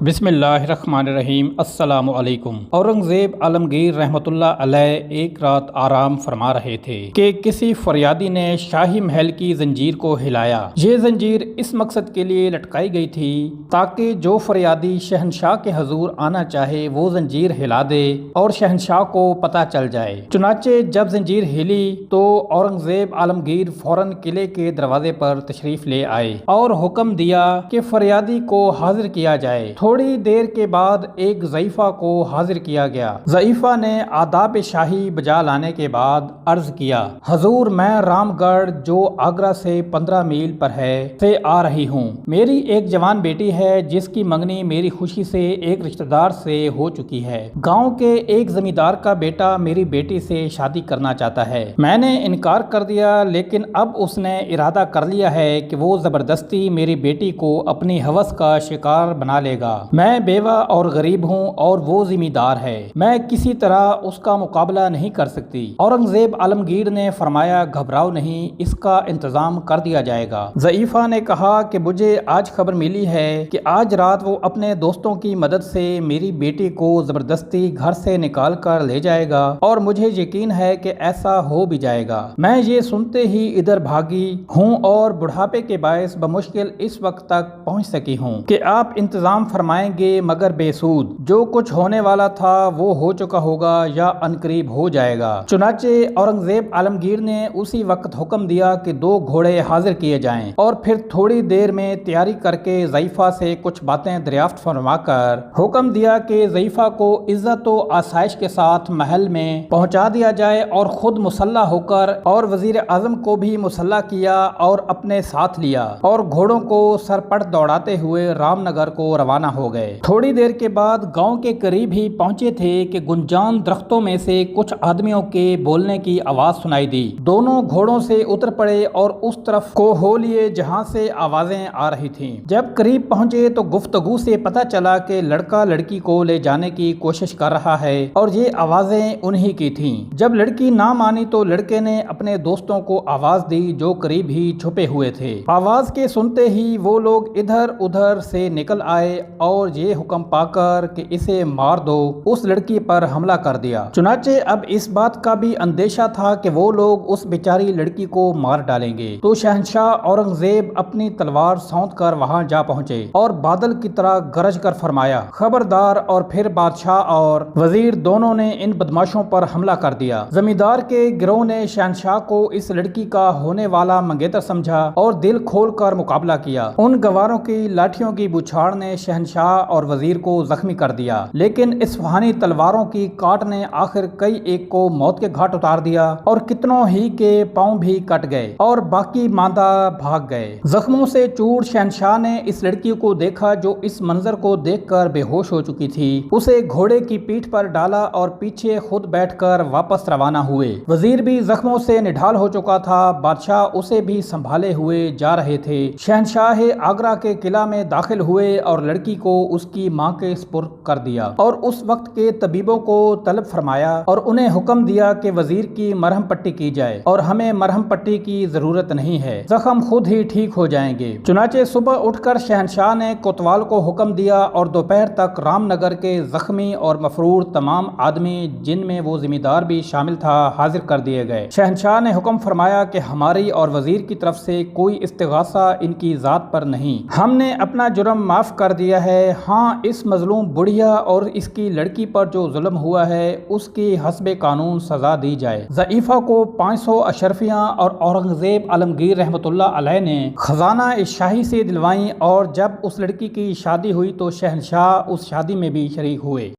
بسم اللہ الرحمن الرحیم۔ السلام علیکم۔ اورنگزیب عالمگیر رحمۃ اللہ علیہ ایک رات آرام فرما رہے تھے کہ کسی فریادی نے شاہی محل کی زنجیر کو ہلایا۔ یہ زنجیر اس مقصد کے لیے لٹکائی گئی تھی تاکہ جو فریادی شہنشاہ کے حضور آنا چاہے وہ زنجیر ہلا دے اور شہنشاہ کو پتہ چل جائے۔ چنانچہ جب زنجیر ہلی تو اورنگزیب عالمگیر فوراً قلعے کے دروازے پر تشریف لے آئے اور حکم دیا کہ فریادی کو حاضر کیا جائے۔ تھوڑی دیر کے بعد ایک ضعیفہ کو حاضر کیا گیا۔ ضعیفہ نے آداب شاہی بجا لانے کے بعد عرض کیا، حضور میں رام گڑھ جو آگرہ سے 15 میل پر ہے سے آ رہی ہوں۔ میری ایک جوان بیٹی ہے جس کی منگنی میری خوشی سے ایک رشتہ دار سے ہو چکی ہے۔ گاؤں کے ایک زمیندار کا بیٹا میری بیٹی سے شادی کرنا چاہتا ہے۔ میں نے انکار کر دیا، لیکن اب اس نے ارادہ کر لیا ہے کہ وہ زبردستی میری بیٹی کو اپنی ہوس کا شکار بنا لے گا۔ میں بیوہ اور غریب ہوں اور وہ ذمہ دار ہے، میں کسی طرح اس کا مقابلہ نہیں کر سکتی۔ اورنگزیب عالمگیر نے فرمایا، گھبراؤ نہیں، اس کا انتظام کر دیا جائے گا۔ ضعیفہ نے کہا کہ مجھے آج خبر ملی ہے کہ آج رات وہ اپنے دوستوں کی مدد سے میری بیٹی کو زبردستی گھر سے نکال کر لے جائے گا اور مجھے یقین ہے کہ ایسا ہو بھی جائے گا۔ میں یہ سنتے ہی ادھر بھاگی ہوں اور بڑھاپے کے باعث بمشکل اس وقت تک پہنچ سکی ہوں کہ آپ انتظام فرمائیں گے، مگر بے سود۔ جو کچھ ہونے والا تھا وہ ہو چکا ہوگا یا عنقریب ہو جائے گا۔ چنانچہ اورنگزیب عالمگیر نے اسی وقت حکم دیا کہ 2 گھوڑے حاضر کیے جائیں اور پھر تھوڑی دیر میں تیاری کر کے ضعیفہ سے کچھ باتیں دریافت فرما کر حکم دیا کہ ضعیفہ کو عزت و آسائش کے ساتھ محل میں پہنچا دیا جائے اور خود مسلح ہو کر اور وزیر اعظم کو بھی مسلح کیا اور اپنے ساتھ لیا اور گھوڑوں کو سرپٹ دوڑاتے ہوئے رام نگر کو روانہ ہو گئے۔ تھوڑی دیر کے بعد گاؤں کے قریب ہی پہنچے تھے کہ گنجان درختوں میں سے کچھ آدمیوں کے بولنے کی آواز سنائی دی۔ دونوں گھوڑوں سے اتر پڑے اور اس طرف کو ہو لیے جہاں سے آوازیں آ رہی تھیں۔ جب قریب پہنچے تو گفتگو سے پتہ چلا کہ لڑکا لڑکی کو لے جانے کی کوشش کر رہا ہے اور یہ آوازیں انہی کی تھیں۔ جب لڑکی نہ مانی تو لڑکے نے اپنے دوستوں کو آواز دی جو قریب ہی چھپے ہوئے تھے۔ آواز کے سنتے ہی وہ لوگ ادھر ادھر سے نکل آئے اور یہ حکم پا کر کہ اسے مار دو اس لڑکی پر حملہ کر دیا۔ چنانچہ اب اس بات کا بھی اندیشہ تھا کہ وہ لوگ اس بیچاری لڑکی کو مار ڈالیں گے، تو شہنشاہ اورنگزیب اپنی تلوار سونت کر وہاں جا پہنچے اور بادل کی طرح گرج کر فرمایا، خبردار! اور پھر بادشاہ اور وزیر دونوں نے ان بدماشوں پر حملہ کر دیا۔ زمیندار کے گروہ نے شہنشاہ کو اس لڑکی کا ہونے والا منگیتر سمجھا اور دل کھول کر مقابلہ کیا۔ ان گواروں کی لاٹھیوں کی بچھاڑ نے شہنشاہ اور وزیر کو زخمی کر دیا، لیکن اصفہانی تلواروں کی کاٹ نے آخر کئی ایک کو موت کے گھاٹ اتار دیا اور کتنوں ہی کے پاؤں بھی کٹ گئے اور باقی ماندہ بھاگ گئے۔ زخموں سے چور شہنشاہ نے اس لڑکی کو دیکھا جو اس منظر کو دیکھ کر بے ہوش ہو چکی تھی، اسے گھوڑے کی پیٹھ پر ڈالا اور پیچھے خود بیٹھ کر واپس روانہ ہوئے۔ وزیر بھی زخموں سے نڈھال ہو چکا تھا، بادشاہ اسے بھی سنبھالے ہوئے جا رہے تھے۔ شہنشاہ آگرہ کے قلعہ میں داخل ہوئے اور لڑکی کو اس کی ماں کے سپرد کر دیا اور اس وقت کے طبیبوں کو طلب فرمایا اور انہیں حکم دیا کہ وزیر کی مرہم پٹی کی جائے اور ہمیں مرہم پٹی کی ضرورت نہیں ہے، زخم خود ہی ٹھیک ہو جائیں گے۔ چنانچہ صبح اٹھ کر شہنشاہ نے کوتوال کو حکم دیا اور دوپہر تک رام نگر کے زخمی اور مفرور تمام آدمی جن میں وہ ذمہ دار بھی شامل تھا حاضر کر دیے گئے۔ شہنشاہ نے حکم فرمایا کہ ہماری اور وزیر کی طرف سے کوئی استغاثہ ان کی ذات پر نہیں، ہم نے اپنا جرم معاف کر دیا ہے۔ ہاں، اس مظلوم بڑھیا اور اس کی لڑکی پر جو ظلم ہوا ہے اس کی حسب قانون سزا دی جائے۔ ضعیفہ کو 500 اشرفیاں اور اورنگزیب عالمگیر رحمۃ اللہ علیہ نے خزانہ شاہی سے دلوائیں اور جب اس لڑکی کی شادی ہوئی تو شہنشاہ اس شادی میں بھی شریک ہوئے۔